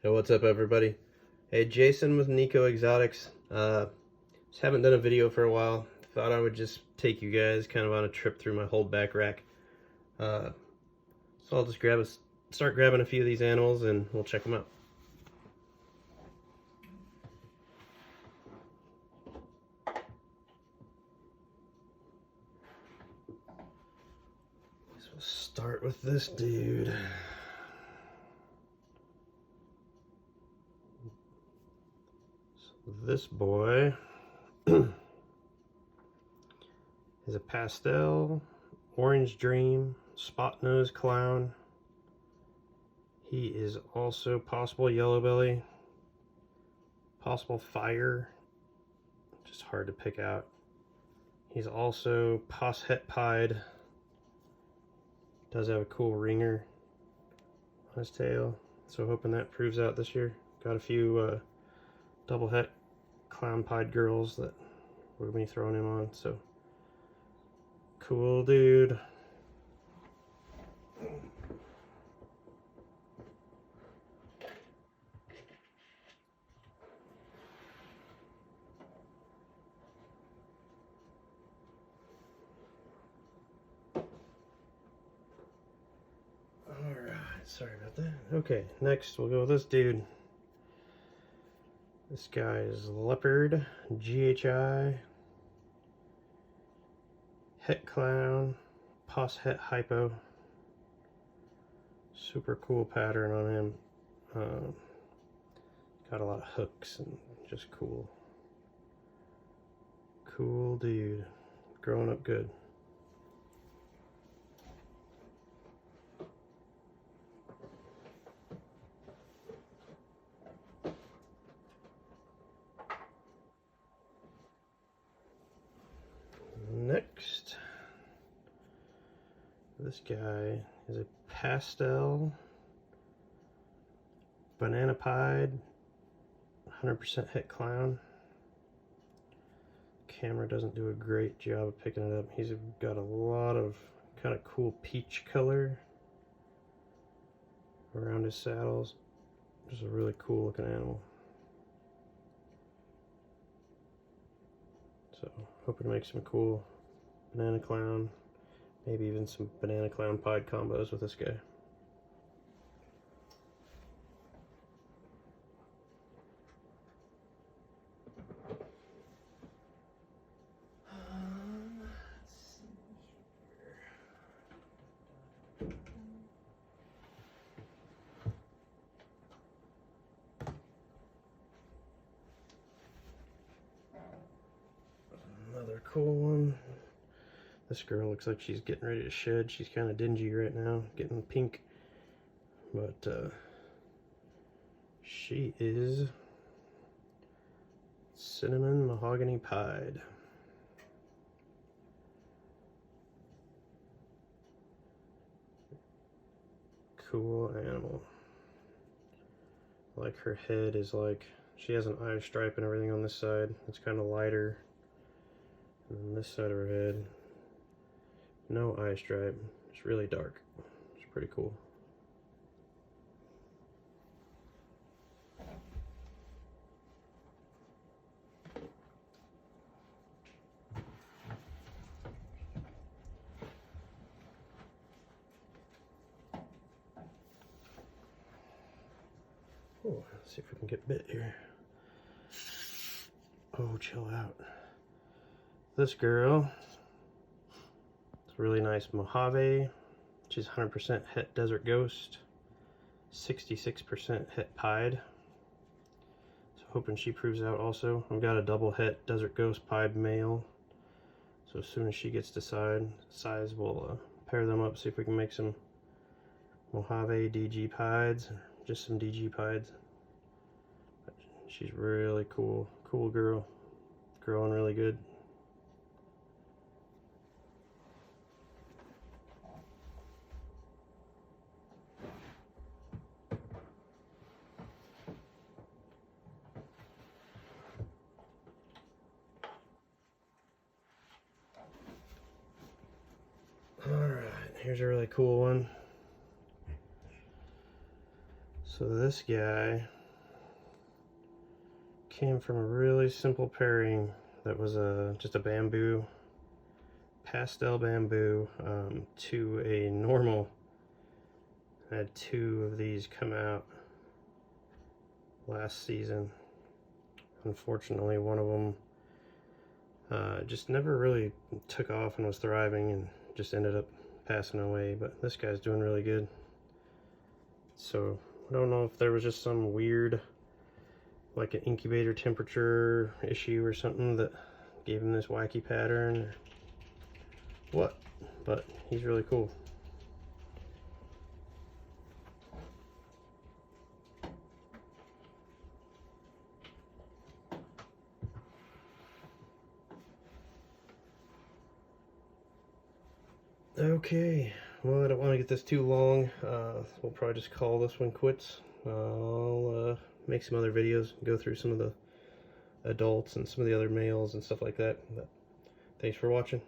Hey, what's up, everybody? Hey, Jason with Neco Exotics. Just haven't done a video for a while. Thought I would just take you guys kind of on a trip through my holdback rack. So I'll just start grabbing a few of these animals and we'll check them out. So we'll start with this dude. So this boy is a pastel, orange dream, spot nose clown. He is also possible yellow belly, possible fire, just hard to pick out. He's also pos het pied. Does have a cool ringer on his tail, so hoping that proves out this year. Got a few double het clown pied girls that we're gonna be throwing him on, so cool dude. Alright, sorry about that. Okay, next we'll go with this dude. This guy is Leopard, GHI, Het Clown, Pos Het Hypo. Super cool pattern on him. Got a lot of hooks and just cool. Cool dude. Growing up good. Next, this guy is a pastel, banana pied, 100% het clown. Camera doesn't do a great job of picking it up. He's got a lot of kind of cool peach color around his saddles. Just a really cool looking animal. So hoping to make some cool banana clown, maybe even some banana clown pied combos with this guy. Let's see here. Another cool one. This girl looks like she's getting ready to shed. She's kind of dingy right now, getting pink. But she is cinnamon mahogany pied. Cool animal. Like her head is like, she has an eye stripe and everything on this side. It's kind of lighter. And then this side of her head, no eye stripe. It's really dark. It's pretty cool. Oh, let's see if we can get bit here. Oh, chill out. This girl, it's a really nice Mojave. She's 100% het desert ghost, 66% het pied. So hoping she proves out also. I've got a double het desert ghost pied male. So as soon as she gets to size, we'll pair them up, see if we can make some Mojave DG pieds, just some DG pieds. But she's really cool, cool girl, growing really good. Alright, here's a really cool one. So this guy came from a really simple pairing that was just a bamboo, pastel bamboo, to a normal. I had 2 of these come out last season. Unfortunately, one of them just never really took off and was thriving, and just ended up passing away. But this guy's doing really good. So I don't know if there was just some weird, like an incubator temperature issue or something that gave him this wacky pattern or what, but he's really cool. Okay, well, I don't want to get this too long. We'll probably just call this one quits. I'll make some other videos, go through some of the adults and some of the other males and stuff like that. But thanks for watching.